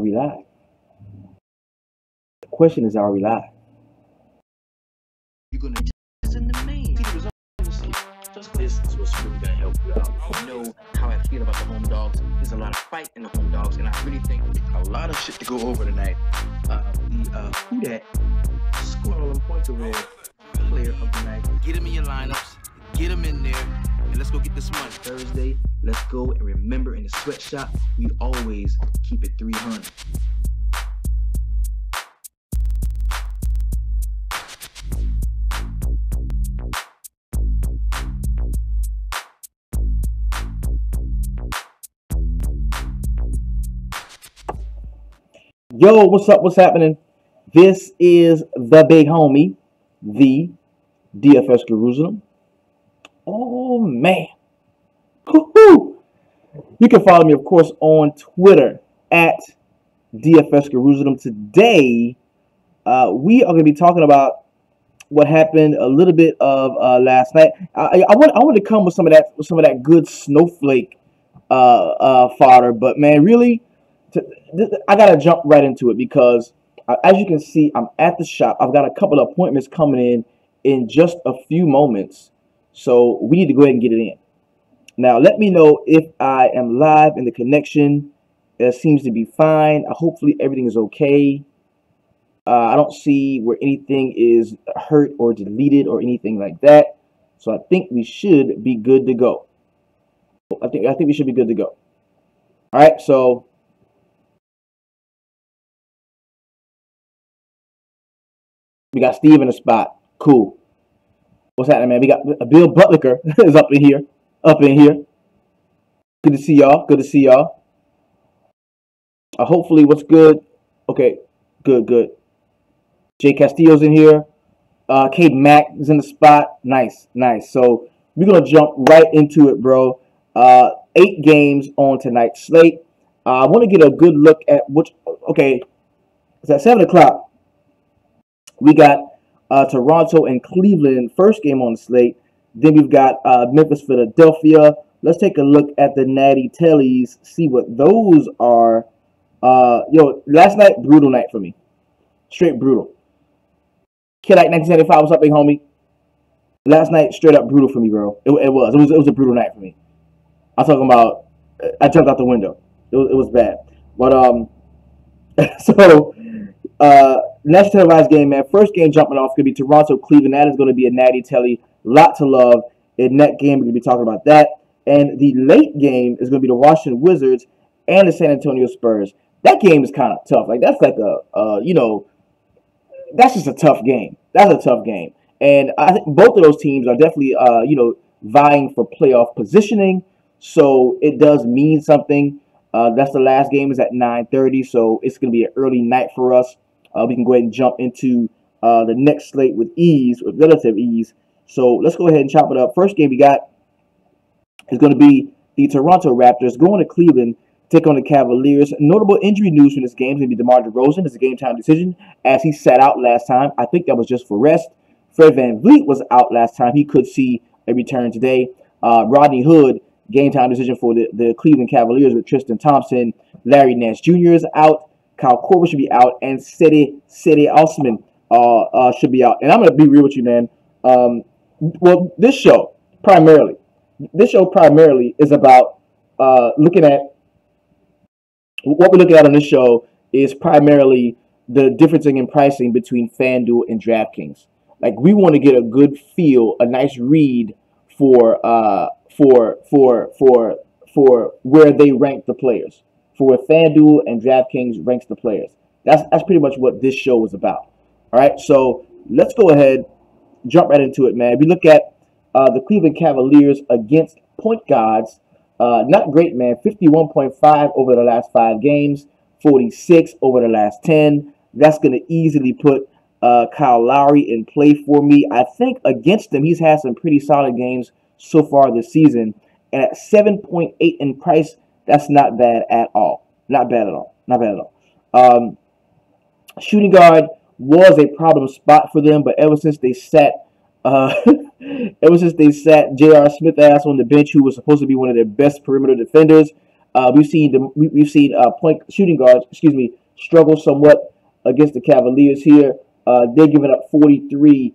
we live? The question is, are we live? You're gonna just in the main. This is what's really gonna help you out. You know how I feel about the home dogs. There's a lot of fight in the home dogs, and I really think a lot of shit to go over tonight. Who that scoring all them points over there? Player of the night. Get him in your lineups. Get him in there, and let's go get this money. Thursday, let's go and remember in the sweatshop, we always keep it 300. Yo, what's up? What's happening? This is the big homie, the DFS Jerusalem. Oh, man. Woo-hoo. You can follow me, of course, on Twitter at DFS Jerusalem. Today, we are going to be talking about what happened a little bit of last night. I want to come with some of that good snowflake fodder, but man, really, I gotta jump right into it because, as you can see, I'm at the shop. I've got a couple of appointments coming in just a few moments, so we need to go ahead and get it in. Now, let me know if I am live and the connection seems to be fine. Hopefully, everything is okay. I don't see where anything is hurt or deleted or anything like that, so I think we should be good to go. I think we should be good to go. All right, so. We got Steve in the spot. Cool. What's happening, man? We got Bill Butlicker is up in here. Good to see y'all. Good to see y'all. Hopefully, what's good? Okay, good. Jay Castillo's in here. Kate Mack is in the spot. Nice. So we're gonna jump right into it, bro. 8 games on tonight's slate. I want to get a good look at which. Okay, it's at 7 o'clock. We got Toronto and Cleveland, first game on the slate. Then we've got Memphis, Philadelphia. Let's take a look at the Natty Tellies, see what those are. Last night, brutal night for me. Straight brutal. Kidite 1975, what's up, big homie? Last night, straight up brutal for me, bro. It was a brutal night for me. I'm talking about, I jumped out the window. It was bad. But, so... National televised game, man. First game jumping off could be Toronto, Cleveland. That is going to be a natty telly. Lot to love in that game. We're going to be talking about that. And the late game is going to be the Washington Wizards and the San Antonio Spurs. That game is kind of tough. Like, that's like that's just a tough game. That's a tough game. And I think both of those teams are definitely, vying for playoff positioning. So it does mean something. That's the last game is at 9:30, so it's going to be an early night for us. We can go ahead and jump into the next slate with relative ease. So let's go ahead and chop it up. First game we got is going to be the Toronto Raptors going to Cleveland, take on the Cavaliers. Notable injury news from this game is going to be DeMar DeRozan. It's a game-time decision as he sat out last time. I think that was just for rest. Fred VanVleet was out last time. He could see a return today. Rodney Hood, game-time decision for the Cleveland Cavaliers with Tristan Thompson. Larry Nance Jr. is out. Kyle Korver should be out. And Sede Osman should be out. And I'm going to be real with you, man. This show primarily is about looking at what we're looking at on this show is primarily the differencing in pricing between FanDuel and DraftKings. Like, we want to get a good feel, a nice read for where they rank the players, for where FanDuel and DraftKings ranks the players. That's pretty much what this show is about. All right, so let's go ahead, jump right into it, man. We look at the Cleveland Cavaliers against point guards. Not great, man. 51.5 over the last 5 games, 46 over the last 10. That's going to easily put Kyle Lowry in play for me. I think against him, he's had some pretty solid games so far this season. And at 7.8 in price, that's not bad at all. Not bad at all. Shooting guard was a problem spot for them, but ever since they sat J.R. Smith ass on the bench, who was supposed to be one of their best perimeter defenders, We've seen point shooting guards, excuse me, struggle somewhat against the Cavaliers here. They're giving up 43.1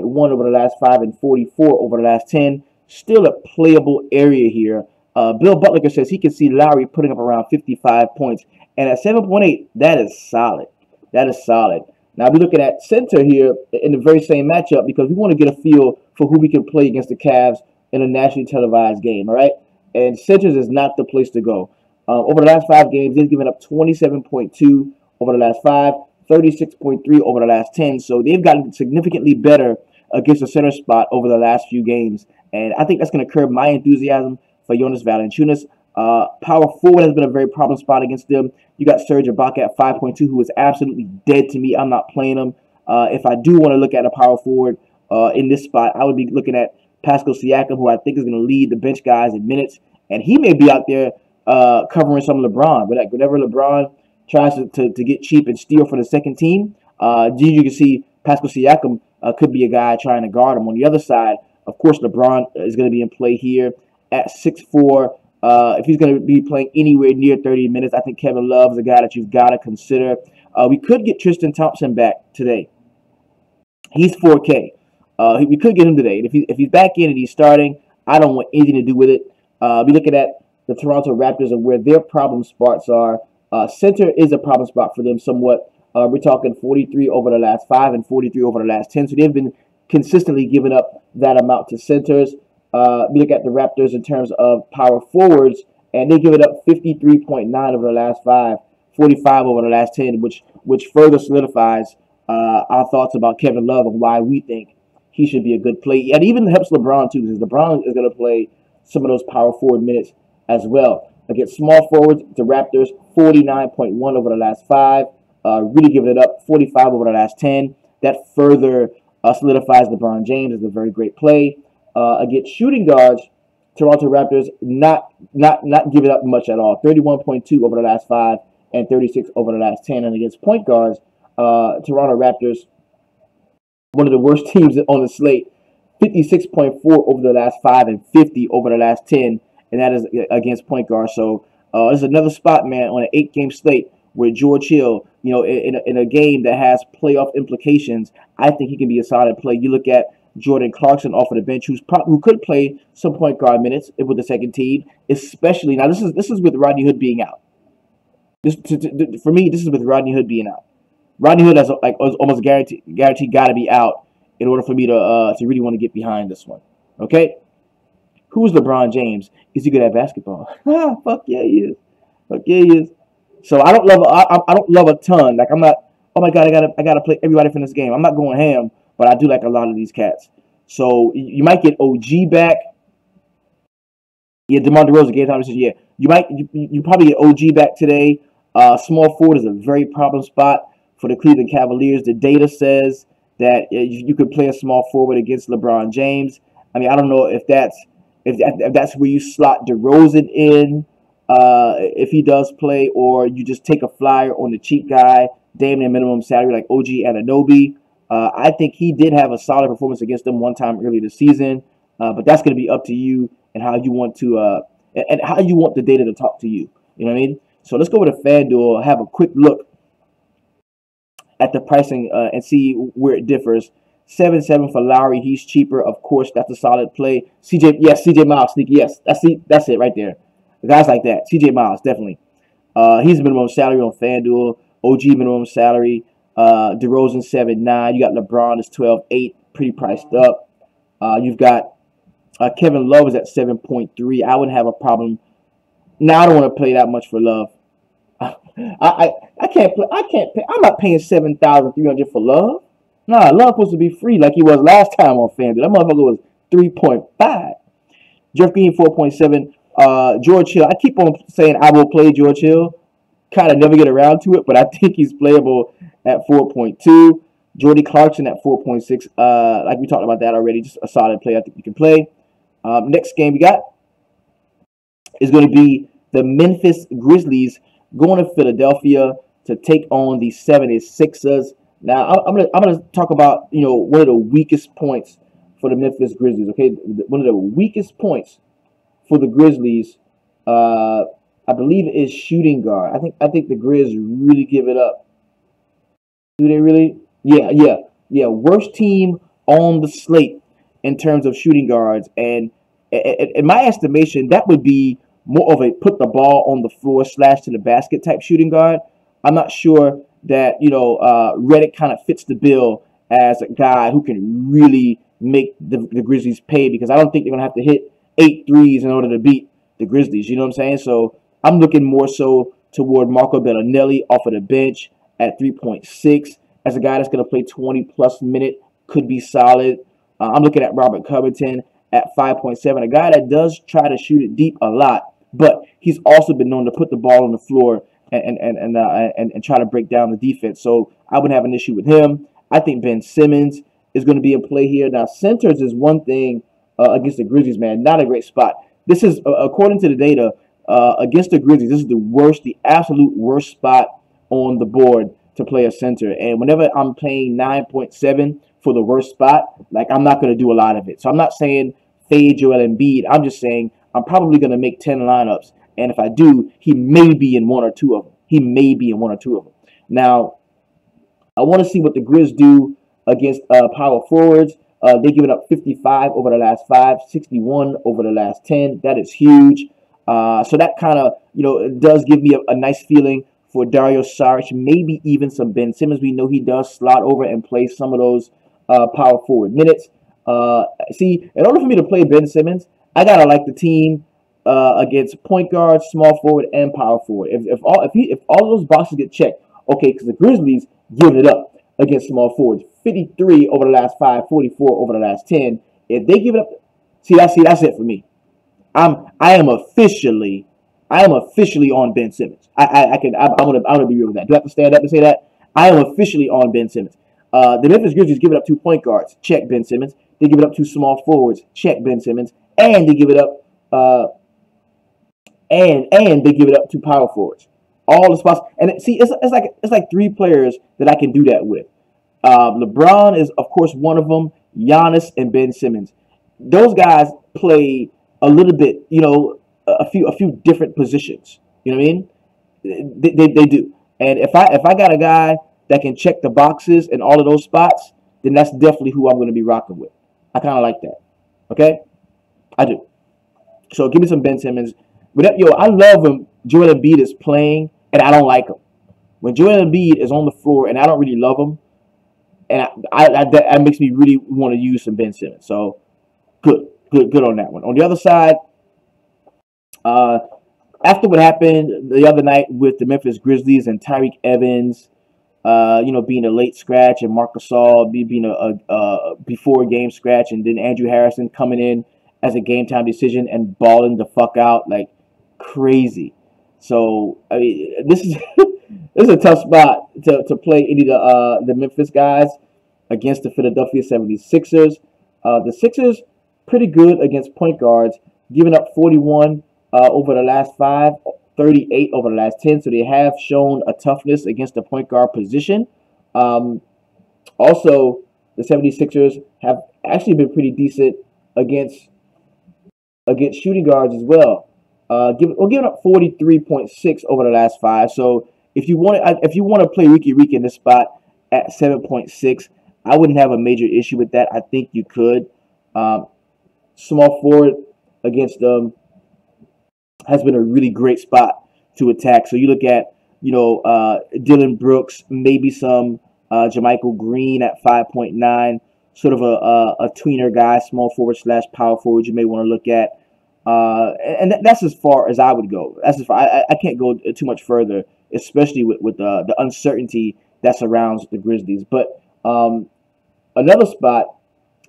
over the last 5 and 44 over the last 10. Still a playable area here. Bill Butler says he can see Lowry putting up around 55 points, and at 7.8, that is solid. That is solid. Now we're looking at center here in the very same matchup because we want to get a feel for who we can play against the Cavs in a nationally televised game. All right, and centers is not the place to go. Over the last 5 games, they've given up 27.2 over the last 5, 36.3 over the last 10. So they've gotten significantly better against the center spot over the last few games, and I think that's going to curb my enthusiasm for Jonas Valanciunas. Power forward has been a very problem spot against them. You got Serge Ibaka at 5.2, who is absolutely dead to me. I'm not playing him. If I do want to look at a power forward in this spot, I would be looking at Pascal Siakam, who I think is going to lead the bench guys in minutes, and he may be out there covering some LeBron. But like, whenever LeBron tries to get cheap and steal for the second team, you can see Pascal Siakam could be a guy trying to guard him. On the other side, of course, LeBron is going to be in play here at 6'4". If he's going to be playing anywhere near 30 minutes, I think Kevin Love is a guy that you've got to consider. We could get Tristan Thompson back today. He's 4K. We could get him today. And if he's back in and he's starting, I don't want anything to do with it. We're looking at the Toronto Raptors and where their problem spots are. Center is a problem spot for them somewhat. We're talking 43 over the last 5 and 43 over the last 10. So they've been consistently giving up that amount to centers. We look at the Raptors in terms of power forwards, and they give it up 53.9 over the last 5, 45 over the last 10, which further solidifies our thoughts about Kevin Love and why we think he should be a good play. And even helps LeBron, too, because LeBron is going to play some of those power forward minutes as well. Against small forwards, the Raptors, 49.1 over the last 5, really giving it up, 45 over the last 10. That further solidifies LeBron James as a very great play. Against shooting guards, Toronto Raptors not giving up much at all. 31.2 over the last 5 and 36 over the last 10. And against point guards, Toronto Raptors, one of the worst teams on the slate, 56.4 over the last 5 and 50 over the last 10. And that is against point guards. So there's another spot, man, on an 8-game slate where George Hill, in a game that has playoff implications, I think he can be a solid play. You look at Jordan Clarkson off of the bench, who could play some point guard minutes with the second team, especially now. This is with Rodney Hood being out. For me, this is with Rodney Hood being out. Rodney Hood has almost guaranteed got to be out in order for me to really want to get behind this one. Okay, who's LeBron James? Is he good at basketball? Fuck yeah, he is. Fuck yeah, he is. So I don't love a ton. Like I'm not. Oh my god, I gotta play everybody from this game. I'm not going ham. But I do like a lot of these cats. So you might get OG back. Yeah, DeMar DeRozan game time says, yeah. You probably get OG back today. Small forward is a very problem spot for the Cleveland Cavaliers. The data says that you could play a small forward against LeBron James. I mean, I don't know if that's where you slot DeRozan in, if he does play, or you just take a flyer on the cheap guy, damn minimum salary like OG Anunoby. I think he did have a solid performance against them one time early this season, but that's going to be up to you and how you want to and how you want the data to talk to you. You know what I mean? So let's go with a FanDuel, have a quick look at the pricing and see where it differs. 7.7 for Lowry, he's cheaper. Of course, that's a solid play. CJ Miles, sneaky, yes, that's it right there. Guys like that, CJ Miles, definitely. He's minimum salary on FanDuel. OG minimum salary. DeRozan 7.9. You got LeBron is 12.8, pretty priced up. You've got Kevin Love is at 7.3. I wouldn't have a problem. Now I don't want to play that much for Love. I can't play. I'm not paying $7,300 for Love. Nah, Love supposed to be free like he was last time on FanDuel. That motherfucker was 3.5. Jeff Green 4.7. George Hill. I keep on saying I will play George Hill. Kind of never get around to it, but I think he's playable at 4.2. Jordy Clarkson at 4.6. Like we talked about that already. Just a solid play I think you can play. Next game we got is going to be the Memphis Grizzlies going to Philadelphia to take on the 76ers. Now I'm gonna talk about one of the weakest points for the Memphis Grizzlies. Okay, one of the weakest points for the Grizzlies I believe it is shooting guard. I think the Grizz really give it up. Do they really? Yeah, yeah, yeah. Worst team on the slate in terms of shooting guards, and in my estimation, that would be more of a put the ball on the floor slash to the basket type shooting guard. I'm not sure that Reddick kind of fits the bill as a guy who can really make the Grizzlies pay because I don't think they're gonna have to hit 8 threes in order to beat the Grizzlies. You know what I'm saying? So I'm looking more so toward Marco Bellinelli off of the bench at 3.6 as a guy that's going to play 20 plus minute, could be solid. I'm looking at Robert Covington at 5.7, a guy that does try to shoot it deep a lot, but he's also been known to put the ball on the floor and try to break down the defense. So I would have an issue with him. I think Ben Simmons is going to be in play here. Now, centers is one thing against the Grizzlies, man. Not a great spot. This is, according to the data, against the Grizzlies, this is the worst, the absolute worst spot on the board to play a center. And whenever I'm playing 9.7 for the worst spot, like I'm not going to do a lot of it. So I'm not saying fade Joel Embiid. I'm just saying I'm probably going to make 10 lineups. And if I do, he may be in one or two of them. He may be in one or two of them. Now, I want to see what the Grizz do against power forwards. They've given up 55 over the last 5, 61 over the last 10. That is huge. So that kind of, does give me a nice feeling for Dario Saric, maybe even some Ben Simmons. We know he does slot over and play some of those power forward minutes. See, in order for me to play Ben Simmons, I gotta like the team against point guard, small forward, and power forward. If all of those boxes get checked, okay, because the Grizzlies give it up against small forwards, 53 over the last 5, 44 over the last 10. If they give it up, that's it for me. I am officially on Ben Simmons. I'm gonna be real with that. Do I have to stand up and say that? I am officially on Ben Simmons. The Memphis Grizzlies give it up 2 point guards. Check Ben Simmons. They give it up 2 small forwards. Check Ben Simmons. And they give it up and they give it up to power forwards. All the spots. And it's like 3 players that I can do that with. LeBron is of course one of them. Giannis and Ben Simmons. Those guys play a little bit, a few different positions. You know what I mean? They do. And if I got a guy that can check the boxes in all of those spots, then that's definitely who I'm going to be rocking with. I kind of like that. Okay? I do. So give me some Ben Simmons. But I love when Joel Embiid is playing and I don't like him. When Joel Embiid is on the floor and I don't really love him, and that makes me really want to use some Ben Simmons. So good on that one. On the other side, after what happened the other night with the Memphis Grizzlies and Tyreke Evans, being a late scratch, and Marc Gasol being a before game scratch, and then Andrew Harrison coming in as a game time decision and balling the fuck out like crazy. So I mean, this is this is a tough spot to play any of the Memphis guys against the Philadelphia 76ers. The Sixers pretty good against point guards, giving up 41 over the last 5, 38 over the last 10. So they have shown a toughness against the point guard position. Also, the 76ers have actually been pretty decent against shooting guards as well. Giving up 43.6 over the last 5. So if you want to play Ricky in this spot at 7.6, I wouldn't have a major issue with that. I think you could. Small forward against them has been a really great spot to attack. So you look at Dylan Brooks, maybe some Jermichael Green at 5.9, sort of a tweener guy, small forward / power forward you may want to look at. And that's as far as I would go. That's as far. I can't go too much further, especially with the uncertainty that surrounds the Grizzlies. But another spot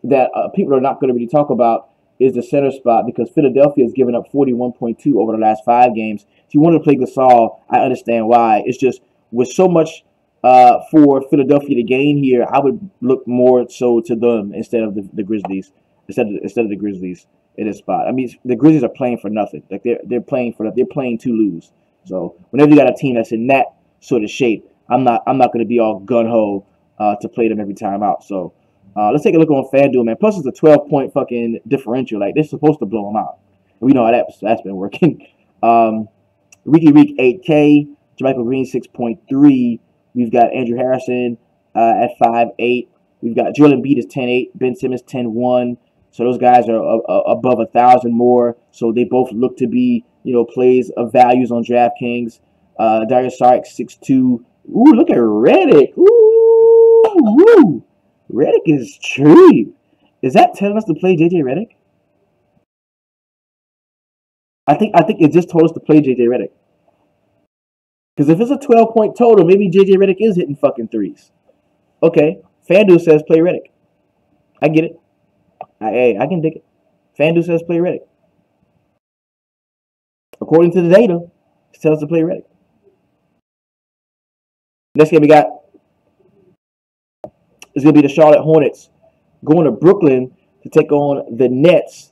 that people are not going to really talk about is the center spot, because Philadelphia has given up 41.2 over the last 5 games. If you want to play Gasol, I understand why. It's just with so much for Philadelphia to gain here, I would look more so to them instead of the Grizzlies, instead of the Grizzlies in this spot. I mean, the Grizzlies are playing for nothing. Like they're playing to lose. So whenever you got a team that's in that sort of shape, I'm not going to be all gun ho to play them every time out. So let's take a look on FanDuel, man. Plus it's a 12-point fucking differential. Like they're supposed to blow them out. We know how that's been working. Ricky Reek 8K, Jermichael Green 6.3. We've got Andrew Harrison at 5.8. We've got Joel Embiid is 10.8, Ben Simmons 10.1. So those guys are above 1,000 more. So they both look to be, plays of values on DraftKings. Darius Saric 6.2. Ooh, look at Redick. Ooh, Redick is cheap. Is that telling us to play JJ Redick? I think it just told us to play JJ Redick. Because if it's a 12-point total, maybe JJ Redick is hitting fucking threes. Okay, FanDuel says play Redick. I get it. I can dig it. FanDuel says play Redick. According to the data, it tells us to play Redick. Next game we got is going to be the Charlotte Hornets going to Brooklyn to take on the Nets.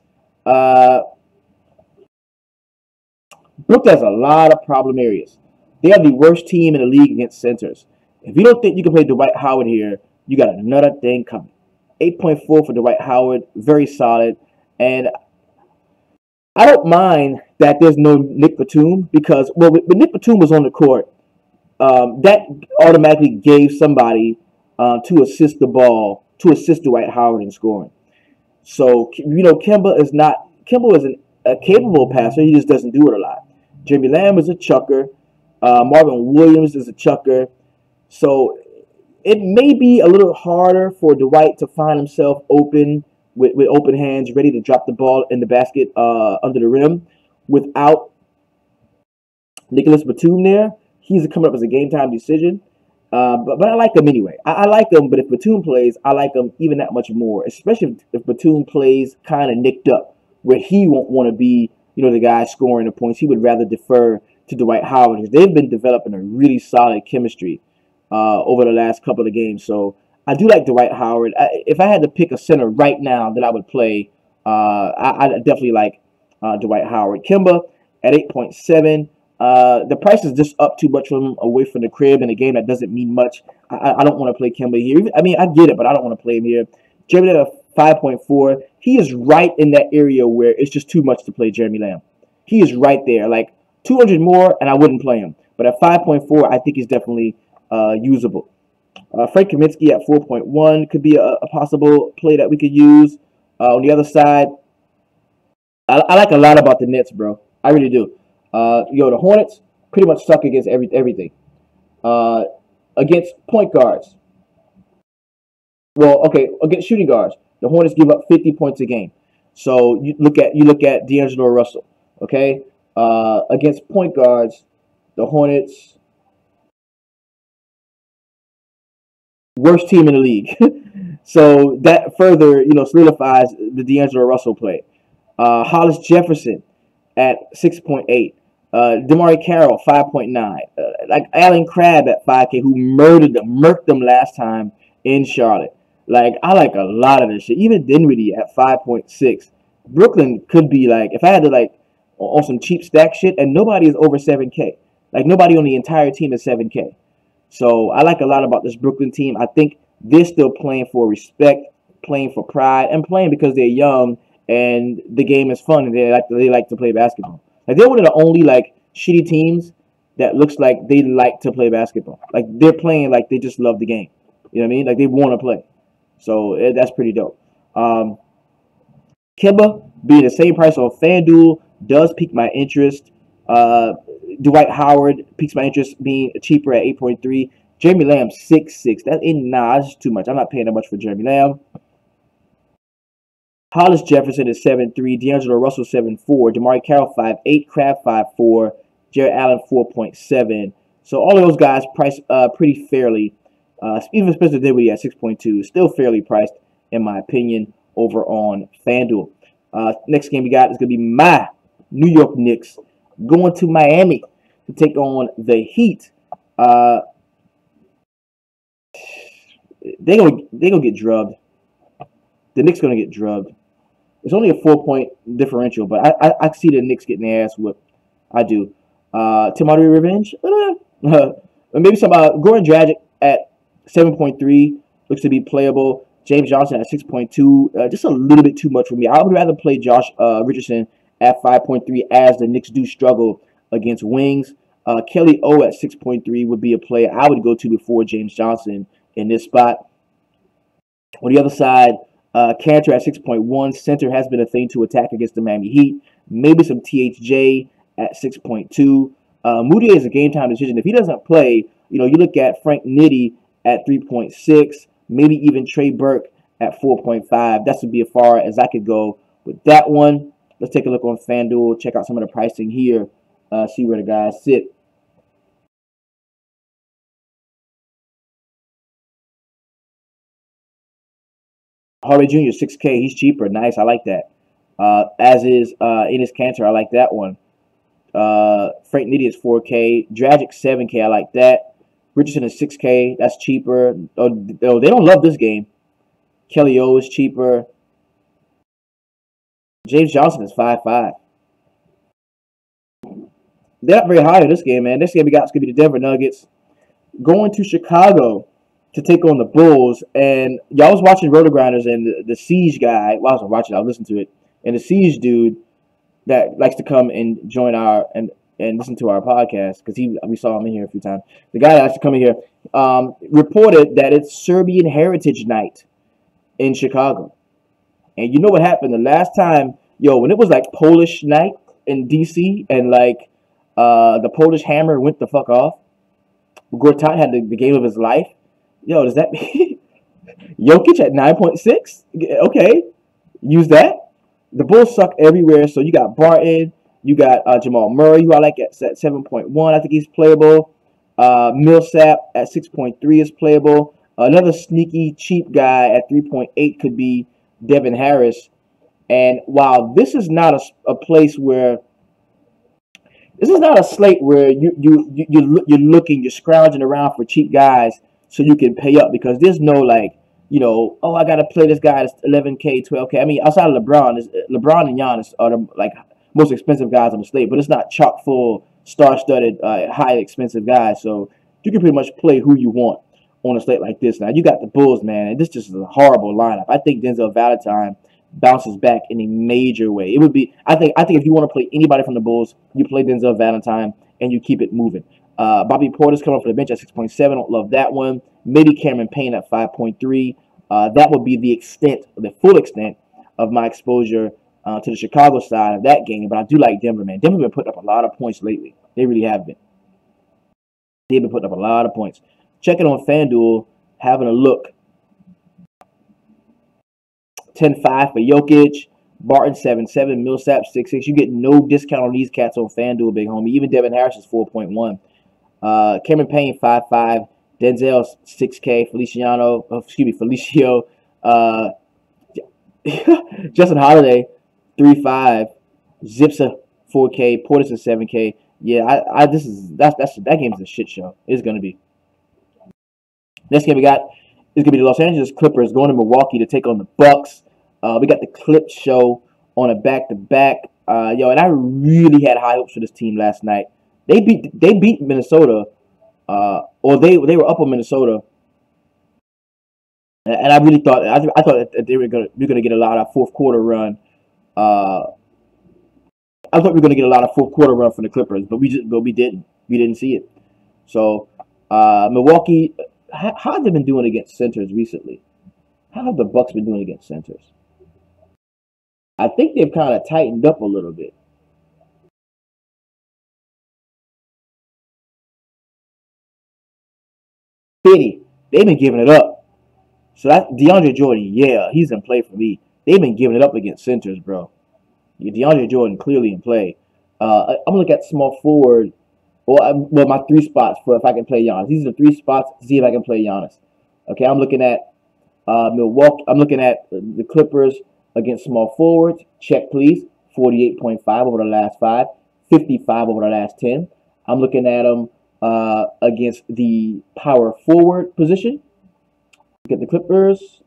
Brooklyn has a lot of problem areas. They are the worst team in the league against centers. If you don't think you can play Dwight Howard here, you got another thing coming. 8.4 for Dwight Howard, very solid. And I don't mind that there's no Nick Batum because, when Nick Batum was on the court, that automatically gave somebody to assist Dwight Howard in scoring. So, Kemba is a capable passer. He just doesn't do it a lot. Jeremy Lamb is a chucker. Marvin Williams is a chucker. So it may be a little harder for Dwight to find himself open with open hands, ready to drop the ball in the basket under the rim without Nicholas Batum there. He's coming up as a game-time decision. But I like him anyway. I like him, but if Batum plays, I like him even that much more, especially if Batum plays kind of nicked up, where he won't want to be, the guy scoring the points. He would rather defer to Dwight Howard because they've been developing a really solid chemistry over the last couple of games. So I do like Dwight Howard. If I had to pick a center right now that I would play, I definitely like Dwight Howard. Kemba at 8.7. The price is just up too much from him away from the crib in a game that doesn't mean much. I don't want to play Kemba here. I mean, I get it, but I don't want to play him here. Jeremy Lamb at 5.4. He is right in that area where it's just too much to play Jeremy Lamb. He is right there. Like 200 more, and I wouldn't play him. But at 5.4, I think he's definitely usable. Frank Kaminsky at 4.1 could be a possible play that we could use. On the other side, I like a lot about the Nets, bro. I really do. The Hornets pretty much suck against everything. Against point guards. Well, okay, against shooting guards, the Hornets give up 50 points a game. So you look at D'Angelo Russell. Okay, against point guards, the Hornets worst team in the league. So that further, solidifies the D'Angelo Russell play. Hollis Jefferson at 6.8. DeMarre Carroll 5.9. Like Alan Crabb at 5K, who murked them last time in Charlotte. Like, I like a lot of this shit. Even Dinwiddie at 5.6. Brooklyn could be like, if I had to on some cheap stack shit, and nobody is over 7K. Like, nobody on the entire team is 7K. So I like a lot about this Brooklyn team. I think they're still playing for respect, playing for pride, and playing because they're young and the game is fun and they like to play basketball. Like, they're one of the only shitty teams that looks like they like to play basketball. Like, they're playing like they just love the game. You know what I mean? Like, they want to play. So that's pretty dope. Kemba being the same price on FanDuel does pique my interest. Dwight Howard piques my interest being cheaper at 8.3. Jeremy Lamb 6.6. That's too much. I'm not paying that much for Jeremy Lamb. Hollis Jefferson is 7.3. D'Angelo Russell 7.4. DeMarre Carroll 5.8. Crab 5.4. Jared Allen 4.7. So all of those guys priced pretty fairly. Even Spencer Dinwiddie at 6.2 is still fairly priced, in my opinion, over on FanDuel. Next game we got is going to be my New York Knicks going to Miami to take on the Heat. They're gonna get drubbed. The Knicks gonna get drubbed. It's only a 4-point differential, but I see the Knicks getting their ass whipped. I do. Tim Hardaway revenge? Maybe some Goran Dragic at 7.3 looks to be playable. James Johnson at 6.2, just a little bit too much for me. I would rather play Josh Richardson at 5.3 as the Knicks do struggle against wings. Kelly O at 6.3 would be a player I would go to before James Johnson in this spot. On the other side, Cantor at 6.1. Center has been a thing to attack against the Miami Heat. Maybe some THJ at 6.2. Moody is a game time decision. If he doesn't play, you look at Frank Nitti at 3.6. Maybe even Trey Burke at 4.5. That would be as far as I could go with that one. Let's take a look on FanDuel. Check out some of the pricing here. See where the guys sit. Harvey Jr. 6K. He's cheaper. Nice. I like that. As is Enes Kanter. I like that one. Frank Nitti is 4K. Dragic 7K. I like that. Richardson is 6K. That's cheaper. Oh, they don't love this game. Kelly O is cheaper. James Johnson is 5.5. They're not very high in this game, man. This game we got is going to be the Denver Nuggets going to Chicago to take on the Bulls. And y'all was watching Roto Grinders, and the Siege guy, well, I wasn't watching, I was listening to it. And the Siege dude that likes to come and join our and listen to our podcast, because we saw him in here a few times. The guy that likes to come in here reported that it's Serbian Heritage Night in Chicago. And you know what happened the last time, when it was like Polish night in DC, and like the Polish Hammer went the fuck off. Gortat had the game of his life. Does that mean Jokic at 9.6? Okay, use that. The Bulls suck everywhere. So you got Barton, you got Jamal Murray, who I like at 7.1. I think he's playable. Millsap at 6.3 is playable. Another sneaky cheap guy at 3.8 could be Devin Harris. And while this is not a place where this is not a slate where you're looking, you're scrounging around for cheap guys so you can pay up, because there's no like, oh, I gotta play this guy that's 11K, 12K. I mean, outside of LeBron and Giannis are the like most expensive guys on the slate, but it's not chock full, star-studded, high expensive guys. So you can pretty much play who you want on a slate like this. Now you got the Bulls, man, and this just is a horrible lineup. I think Denzel Valentine bounces back in a major way. It would be, I think if you want to play anybody from the Bulls, you play Denzel Valentine and you keep it moving. Bobby Porter's coming off the bench at 6.7. Don't love that one. Maybe Cameron Payne at 5.3. That would be the full extent of my exposure to the Chicago side of that game. But I do like Denver, man. Denver been putting up a lot of points lately. They really have been. They've been putting up a lot of points. Checking on FanDuel, having a look. 10.5 for Jokic, Barton 7.7, Millsap 6.6. You get no discount on these cats on FanDuel, big homie. Even Devin Harris is 4.1. Cameron Payne 5.5, Denzel 6K, Felicio. Justin Holiday 3.5, Zipsa 4K, Portis is 7K. Yeah, that game is a shit show. It's gonna be. Next game we got is gonna be the Los Angeles Clippers going to Milwaukee to take on the Bucks. We got the Clips show on a back-to-back. And I really had high hopes for this team last night. They beat Minnesota, or they were up on Minnesota, and I really thought I thought that we were gonna get a lot of fourth quarter run. I thought we were gonna get a lot of fourth quarter run from the Clippers, but we didn't. We didn't see it. So Milwaukee, how have they been doing against centers recently? How have the Bucks been doing against centers? I think they've kind of tightened up a little bit. They've been giving it up. So that's DeAndre Jordan. Yeah, he's in play for me. They've been giving it up against centers, bro. DeAndre Jordan clearly in play. I'm gonna look at small forward, well, my 3 spots for if I can play Giannis. These are the 3 spots to see if I can play Giannis. Okay, I'm looking at Milwaukee. I'm looking at the Clippers against small forwards. Check, please. 48.5 over the last 5. 55 over the last 10. I'm looking at them against the power forward position. Look at the Clippers.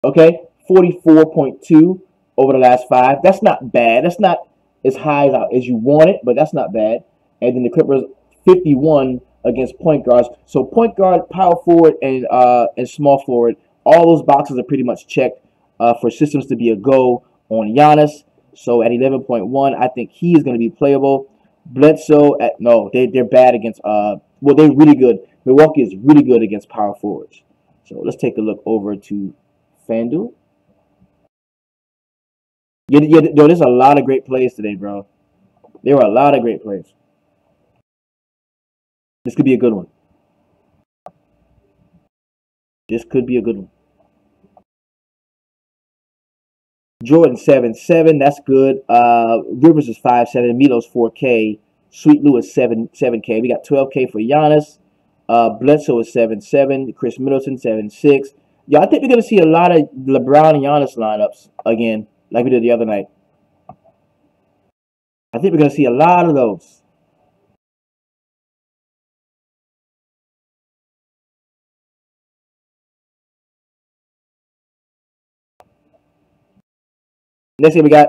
Okay, 44.2 over the last 5. That's not bad. That's not as high as you want it, but that's not bad. And then the Clippers 51 against point guards. So point guard, power forward, and small forward. All those boxes are pretty much checked for systems to be a go on Giannis. So at 11.1, I think he is going to be playable. Bledsoe at no, they're bad against well, they're really good. Milwaukee is really good against power forwards. So let's take a look over to FanDuel. Yeah, there's a lot of great plays today, bro. There were a lot of great plays. This could be a good one. This could be a good one. Jordan 7-7, that's good. Rivers is 5-7, Milo's 4K, Sweet Lewis 7K. We got 12K for Giannis. Bledsoe is 7-7, Chris Middleton 7-6. Yeah, I think we're gonna see a lot of LeBron and Giannis lineups again, like we did the other night. I think we're gonna see a lot of those. Next game we got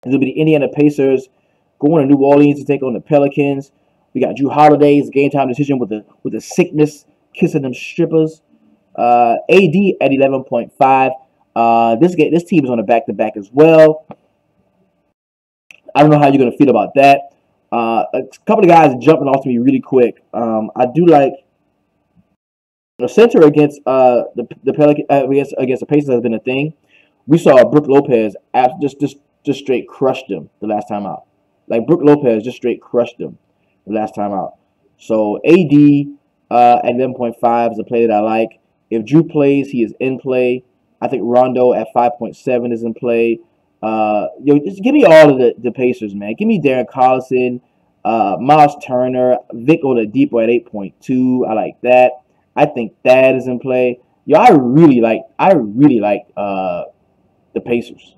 is gonna be the Indiana Pacers going to New Orleans to take on the Pelicans. We got Drew Holiday's game time decision with the sickness kissing them strippers. AD at 11.5. This team is on a back-to-back as well. I don't know how you're gonna feel about that. A couple of guys jumping off to me really quick. I do like the center against the Pelican against the Pacers has been a thing. We saw Brook Lopez just straight crushed them the last time out. Like Brook Lopez just straight crushed them the last time out. So AD at 11.5 is a play that I like. If Drew plays, he is in play. I think Rondo at 5.7 is in play. Just give me all of the Pacers, man. Give me Darren Collison, Miles Turner, Vic Oladipo at 8.2. I like that. I think that is in play. Yo, I really like the Pacers.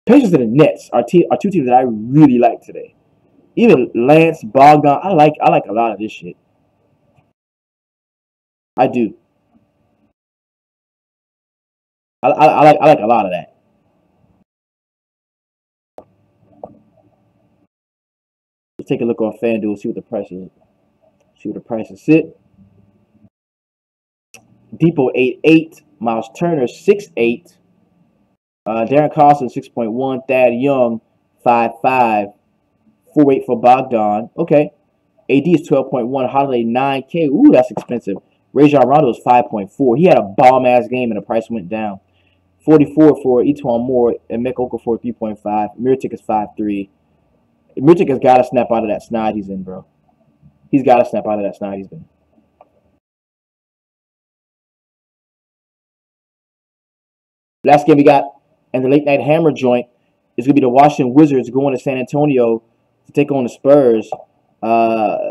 Pacers and the Nets are two teams that I really like today. Even Lance, Bogdan, I like a lot of this shit. I do. I like a lot of that. Let's take a look on FanDuel, see what the prices sit. Depot 8.8, Miles Turner 6.8, Darren Carlson 6.1, Thad Young 5.5, 4.8 for Bogdan. Okay. AD is 12.1, Holiday 9K. Ooh, that's expensive. Rajon Rondo is 5.4. He had a bomb ass game and the price went down. 44 for Etuan Moore and Mek Okafor 3.5. Mirotic is 5.3. Mirotic has got to snap out of that snide he's in, bro. He's got to snap out of that snide he's been. Last game we got, and the late night hammer joint is going to be the Washington Wizards going to San Antonio to take on the Spurs.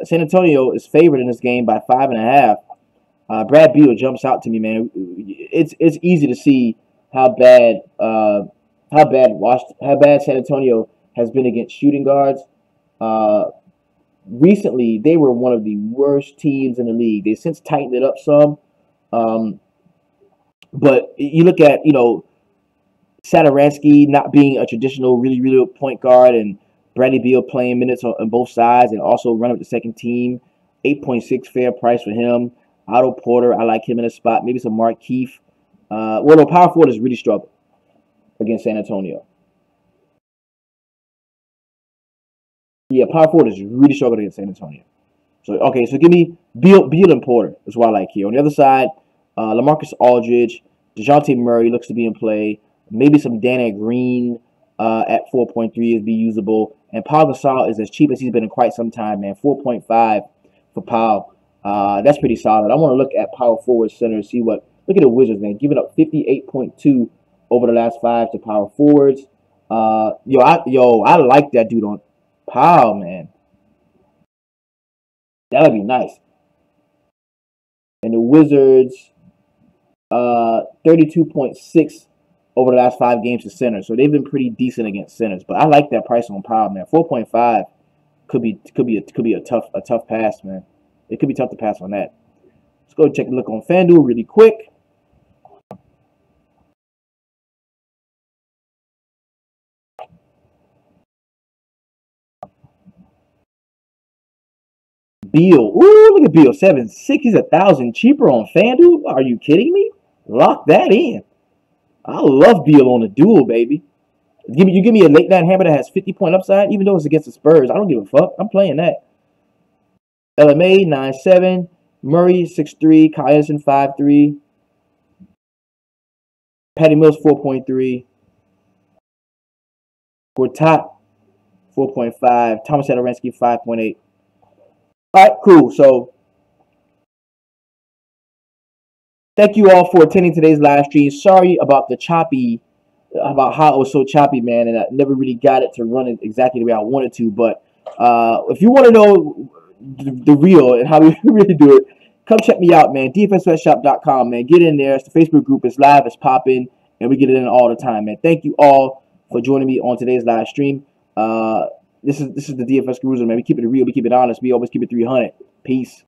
San Antonio is favored in this game by 5.5. Brad Beal jumps out to me, man. It's easy to see how bad San Antonio has been against shooting guards. Recently, they were one of the worst teams in the league. They've since tightened it up some. But you look at, Satoransky not being a traditional really, really point guard and Bradley Beal playing minutes on both sides and also running with the second team. 8.6 fair price for him. Otto Porter, I like him in a spot. Maybe some Mark Keefe. The power forward has really struggled against San Antonio. Yeah, power forward has really struggled against San Antonio. So give me Beal and Porter is what I like here. On the other side, LaMarcus Aldridge, DeJounte Murray looks to be in play. Maybe some Danny Green at 4.3 is be usable. And Paul Gasol is as cheap as he's been in quite some time, man. 4.5 for Paul. That's pretty solid. I want to look at power forward center, see what. Look at the Wizards, man. Giving up 58.2 over the last 5 to power forwards. I like that dude on Powell, man. That would be nice. And the Wizards, 32.6 over the last 5 games to center. So they've been pretty decent against centers. But I like that price on Powell, man. 4.5 could be a tough pass, man. It could be tough to pass on that. Let's go check a look on FanDuel really quick. Beal. Ooh, look at Beal. 7.6. He's $1,000 cheaper on FanDuel. Are you kidding me? Lock that in. I love Beal on a duel, baby. You give me a late night hammer that has 50-point upside, even though it's against the Spurs. I don't give a fuck. I'm playing that. LMA 9-7, Murray 6'3", Kyle Anderson 5'3", Patty Mills 4.3, Gortat 4.5, Thomas Satoransky 5.8. All right, cool. So thank you all for attending today's live stream. Sorry about about how it was so choppy, man, and I never really got it to run it exactly the way I wanted to. But if you want to know the real and how we really do it, come check me out, man. DFSSweatshop.com, man. Get in there. It's the Facebook group. It's live. It's popping, and we get it in all the time, man. Thank you all for joining me on today's live stream. This is the DFS Cruiser, man. We keep it real. We keep it honest. We always keep it 300. Peace.